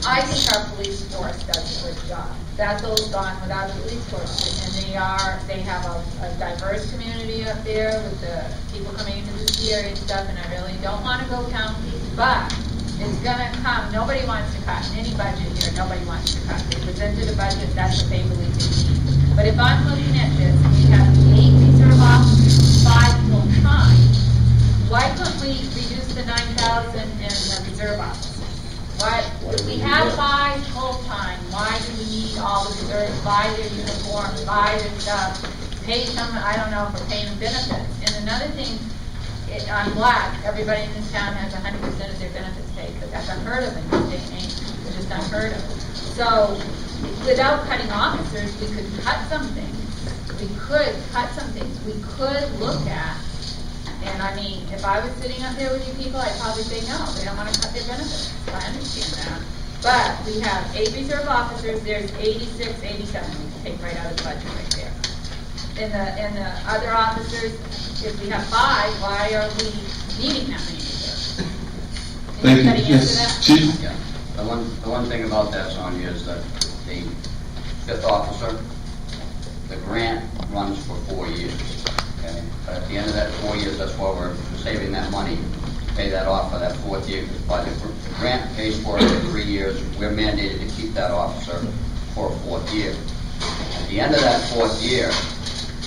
I think our police force does a good job. That goes on without a police force. And they have a diverse community up there with the people coming into the area and stuff, and I really don't want to go county, but it's gonna come. Nobody wants to cut. In any budget here, nobody wants to cut. They presented a budget, that's what they believe they need. But if I'm looking at this, we have 8 reserve officers, 5 full-time. Why couldn't we reduce the 9,000 and the reserve officers? Why, if we have 5 full-time, why do we need all the reserves, buy their uniforms, buy their stuff, pay some, I don't know, for paying benefits? And another thing, I'm black, everybody in this town has 100% of their benefits paid, but that's unheard of in this day and age. It's just unheard of. So, without cutting officers, we could cut some things. We could cut some things. We could look at, and I mean, if I was sitting up here with you people, I'd probably say no, they don't want to cut their benefits. I understand that. But we have 8 reserve officers, there's 86, 87 we can take right out of the budget right there. And the other officers, if we have 5, why are we needing that many reserves? Thank you. Yes, Chief? Yeah. The one thing about that, Sonia, is that the 5th officer, the grant runs for 4 years. Okay? But at the end of that 4 years, that's why we're saving that money to pay that off for that 4th year. But the grant pays for it for 3 years. We're mandated to keep that officer for a 4th year. At the end of that 4th year,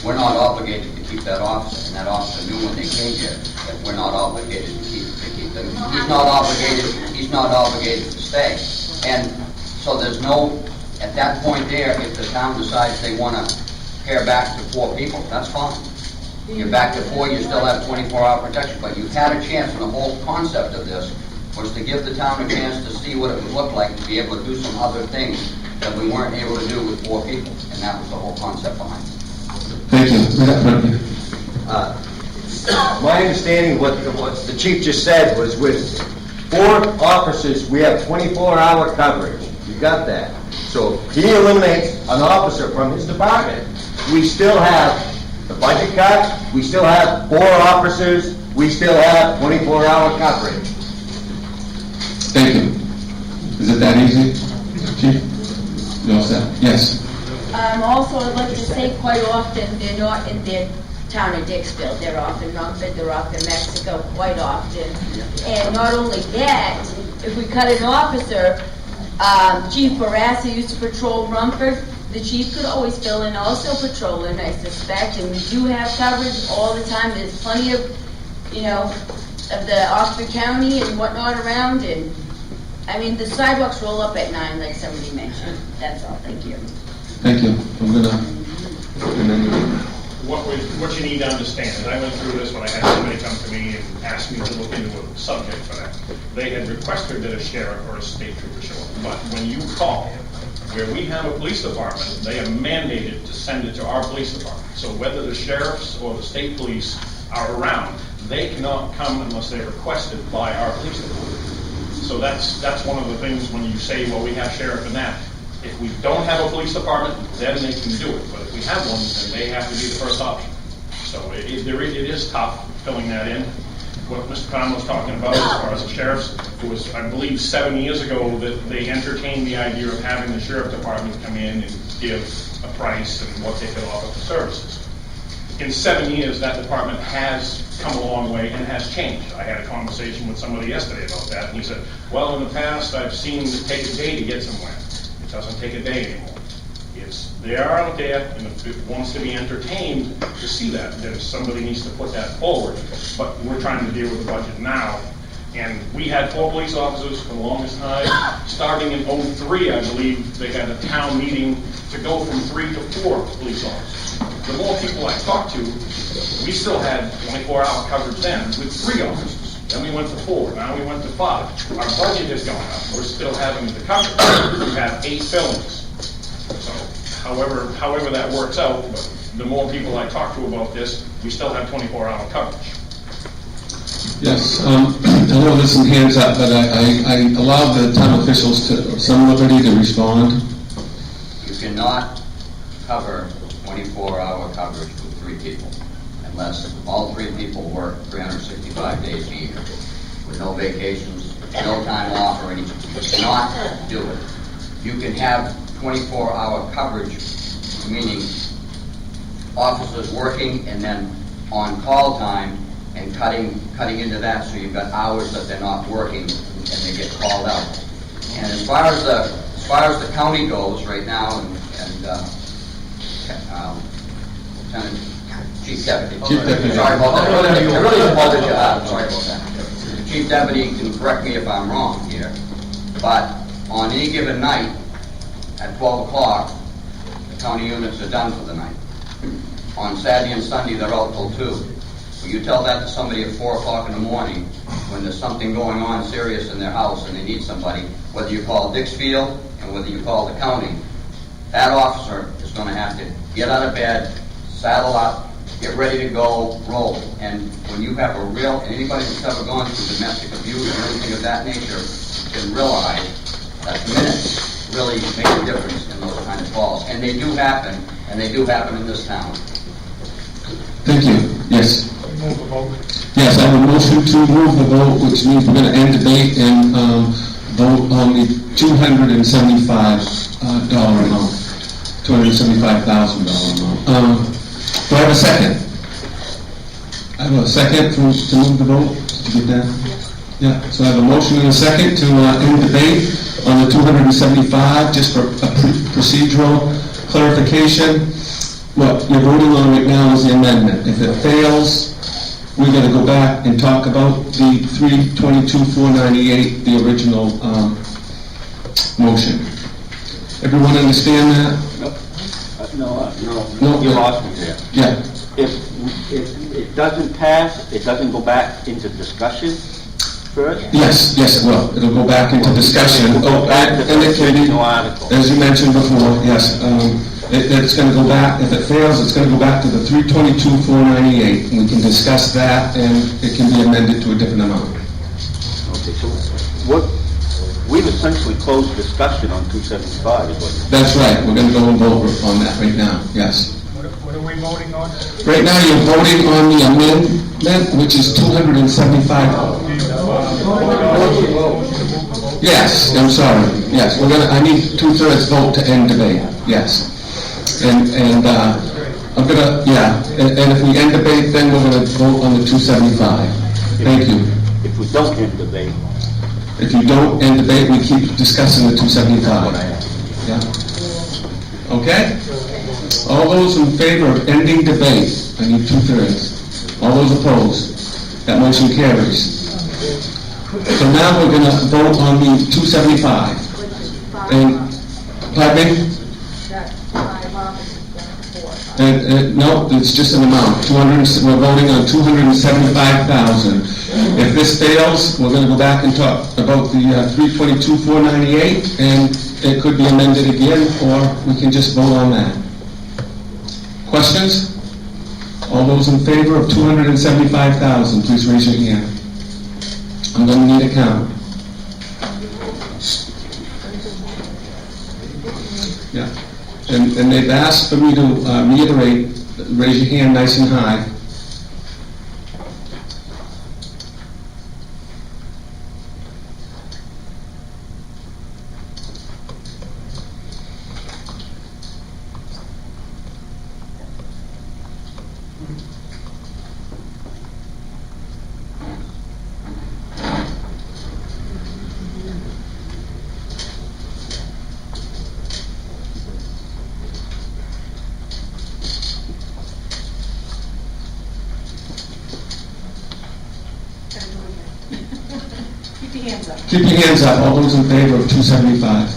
we're not obligated to keep that officer, and that officer knew when they came here that we're not obligated to keep them. He's not obligated to stay. And so there's no, at that point there, if the town decides they want to pare back to 4 people, that's fine. You're back to 4, you still have 24-hour protection, but you've had a chance, and the whole concept of this was to give the town a chance to see what it would look like to be able to do some other things that we weren't able to do with 4 people, and that was the whole concept behind it. Thank you. My understanding, what the chief just said, was with 4 officers, we have 24-hour coverage. You got that? So if he eliminates an officer from his department, we still have the budget cut, we still have 4 officers, we still have 24-hour coverage. Thank you. Is it that easy, Chief? You all set? Yes. Also, I'd like to say quite often they're not in their town of Dixfield. They're off in Rumford, they're off in Mexico quite often. And not only that, if we cut an officer, Chief Barassa used to patrol Rumford. The chief could always fill in, also patrolling, I suspect. And we do have coverage all the time. There's plenty of, of the Oxford County and whatnot around. And I mean, the sidewalks roll up at 9, like somebody mentioned. That's all. Thank you. Thank you. I'm gonna. And then what you need to understand is I went through this when I had somebody come to me and asked me to look into a subject for that. They had requested that a sheriff or a state trooper show up. But when you call, where we have a police department, they are mandated to send it to our police department. So whether the sheriffs or the state police are around, they cannot come unless they're requested by our police department. So that's one of the things when you say, well, we have sheriff and that. If we don't have a police department, then they can do it. But if we have one, then they have to be the first option. So it is tough filling that in. What Mr. Conn was talking about as far as the sheriffs, it was, I believe, 7 years ago that they entertained the idea of having the sheriff department come in and give a price and what they could offer for services. In 7 years, that department has come a long way and has changed. I had a conversation with somebody yesterday about that, and he said, well, in the past, I've seen it take a day to get somewhere. It doesn't take a day anymore. They are out there, and if it wants to be entertained to see that, then somebody needs to put that forward. But we're trying to deal with the budget now. And we had 4 police officers for the longest time. Starting in 2003, I believe, they had a town meeting to go from 3 to 4 police officers. The more people I talked to, we still had 24-hour coverage then with 3 officers. Then we went to 4, now we went to 5. Our budget has gone up. We're still having the coverage. We have 8 fillings. So however that works out, but the more people I talk to about this, we still have 24-hour coverage. Yes, I know there's some hands up, but I allowed the town officials some liberty to respond. You cannot cover 24-hour coverage with 3 people unless all 3 people work 365 days a year with no vacations, no time off or any not do it. You can have 24-hour coverage, meaning officers working and then on-call time and cutting into that, so you've got hours that they're not working and they get called out. And as far as the county goes right now, and Lieutenant Chief Deputy. Sorry about that. I really apologize. Sorry about that. The Chief Deputy can correct me if I'm wrong here, but on any given night at 12 o'clock, the county units are done for the night. On Saturday and Sunday, they're out till 2. When you tell that to somebody at 4 o'clock in the morning, when there's something going on serious in their house and they need somebody, whether you call Dixfield and whether you call the county, that officer is going to have to get out of bed, saddle up, get ready to go, roll. And when you have a real, and anybody that's ever gone through domestic abuse or anything of that nature can realize that minutes really make a difference in those kind of calls. And they do happen, and they do happen in this town. Thank you. Yes. Yes, I have a motion to move the vote, which means we're going to end debate and vote on the $275 amount, $275,000 amount. Do I have a second? I have a second to move the vote. Did you get that? Yeah. So I have a motion and a second to end debate on the 275, just for a procedural clarification. What you're voting on right now is the amendment. If it fails, we're going to go back and talk about the 322,498, the original motion. Everyone understand that? No, No. you lost me there. Yeah. If it doesn't pass, it doesn't go back into discussion first? Yes, it will. It'll go back into discussion. Go back to And the it can be, original article. as you mentioned before, yes. It's going to go back, if it fails, it's going to go back to the 322,498. We can discuss that, and it can be amended to a different amount. Okay, so we've essentially closed discussion on 275, is what That's right. We're going to go and vote on that right now, yes. What are we voting on? Right now, you're voting on the amendment, which is 275. Yes, I'm sorry. Yes, I need 2/3 vote to end debate. Yes. And I'm gonna, and if we end debate, then we're gonna vote on the 275. Thank you. if we don't end debate. If you don't end debate, we keep discussing the 275. Yeah. Okay? All those in favor of ending debate, I need 2/3. All those opposed, that motion carries. So now we're gonna vote on the 275. And, pardon me? No, it's just an amount, we're voting on 275,000. If this fails, we're gonna go back and talk about the 322,498, and it could be amended again, or we can just vote on that. Questions? All those in favor of 275,000, please raise your hand. I'm gonna need a count. Yeah. And they've asked for me to reiterate, raise your hand nice and high. Keep your hands up. Keep your hands up, all those in favor of 275.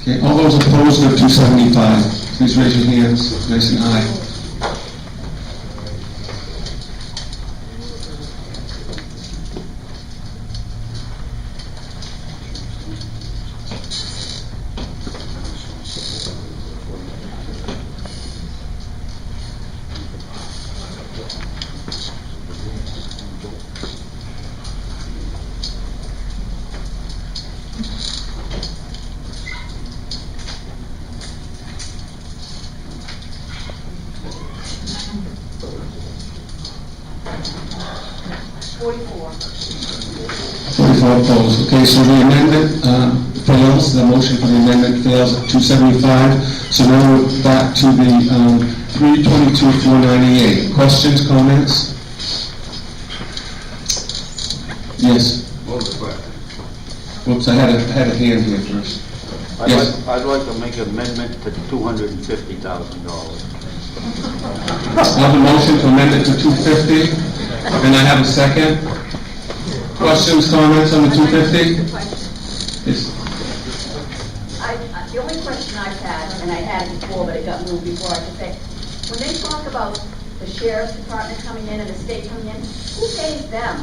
Okay, all those opposed of 275, please raise your hands, nice and high. 44. 44 opposed. Okay, so the amendment fails, the motion for the amendment fails at 275. So now we're back to the 322,498. Questions, comments? Yes. What was the question? Whoops, I had a hand here first. Yes. I'd like to make an amendment to $250,000. I have a motion to amend it to 250, and I have a second. Questions, comments on the 250? Yes. The only question I've had, and I had it before, but it got moved before I could say, when they talk about the sheriff's department coming in and the state coming in, who pays them?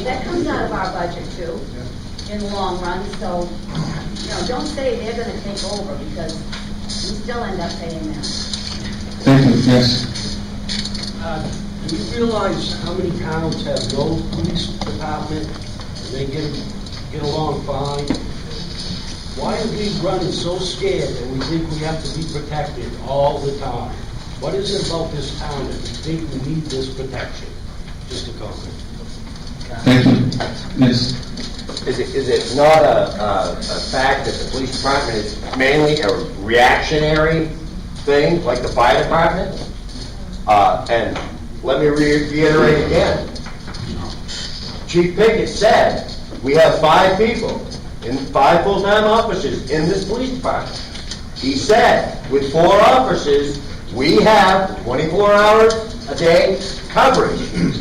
That comes out of our budget too, in the long run, so, don't say they're gonna take over, because we still end up paying them. Thank you, yes. Do you realize how many towns have no police department, and they get along fine? Why are we running so scared that we think we have to be protected all the time? What is it about this town that we think we need this protection? Just a comment. Thank you. Yes. Is it not a fact that the police department is mainly a reactionary thing, like the fire department? And let me reiterate again. Chief Pickett said, we have 5 people, 5 full-time officers in this police department. He said, with 4 officers, we have 24 hours a day coverage.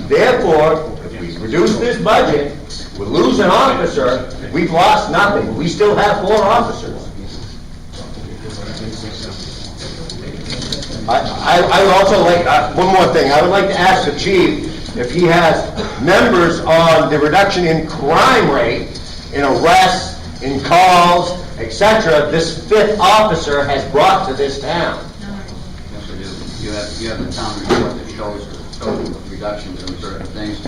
Therefore, if we reduce this budget, we lose an officer, we've lost nothing. We still have 4 officers. I would also like, one more thing, I would like to ask the chief if he has members on the reduction in crime rate, in arrests, in calls, etc., this 5th officer has brought to this town. Yes, I do. You have the town report that shows the reductions in certain things.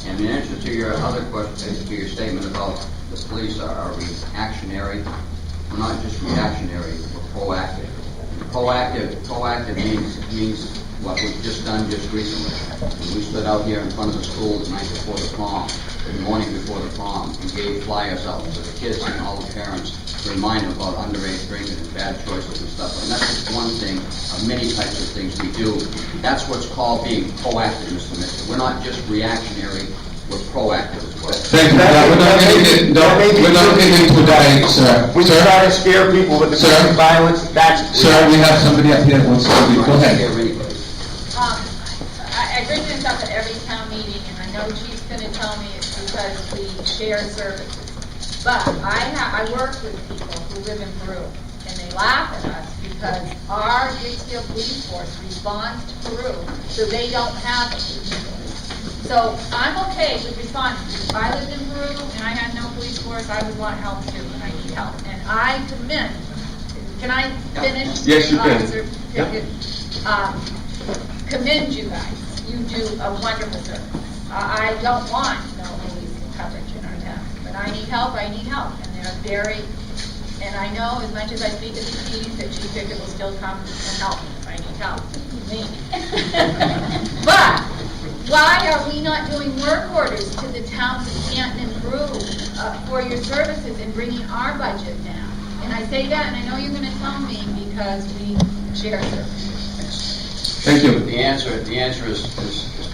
And in answer to your other question, to your statement about the police are reactionary, we're not just reactionary, we're proactive. Proactive means what we've just done just recently. When we stood out here in front of the school the night before the prom, the morning before the prom, and gave flyers out to the kids and all the parents to remind them about underage drinking and bad choices and stuff. And that's just one thing of many types of things we do. That's what's called being proactive, Mr. Mitchell. We're not just reactionary, we're proactive as well. Thank you. We're not getting into a debate, sir. We try to scare people with the gun violence, that's... Sir, we have somebody up here that wants to speak. Go ahead. I bring this up at every town meeting, and I know Chief's going to tell me it's because we share services. But I work with people who live in Peru, and they laugh at us because our Dixfield police force responds to Peru, so they don't have a police force. So I'm okay with responding. If I lived in Peru and I had no police force, I would want help too, and I need help. And I commend. Can I finish? Yes, you can. Commend you guys. You do a wonderful service. I don't want no police coverage in our town, but I need help. And they're very. And I know as much as I speak at these meetings that Chief Pickett will still come and help me if I need help. Me. But why are we not doing work orders to the towns of Canton and Peru for your services and bringing our budget down? And I say that, and I know you're going to tell me because we share services. Thank you. The answer is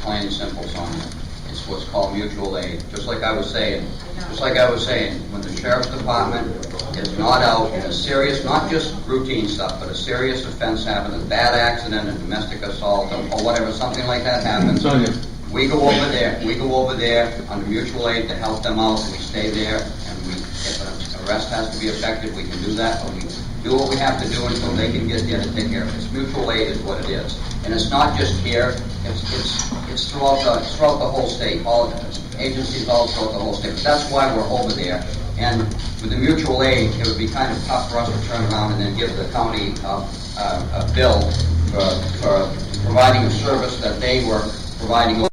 plain and simple, Sonia. It's what's called mutual aid. Just like I was saying, when the sheriff's department is not out in a serious, not just routine stuff, but a serious offense happens, a bad accident, a domestic assault, or whatever, something like that happens. Sonia. We go over there under mutual aid to help them out, and we stay there, and if an arrest has to be effected, we can do that, but we do what we have to do until they can get there to take care of it. It's mutual aid is what it is. And it's not just here, it's throughout the whole state, all agencies all throughout the whole state. But that's why we're over there. And with the mutual aid, it would be kind of tough for us to turn around and then give the county a bill for providing a service that they were providing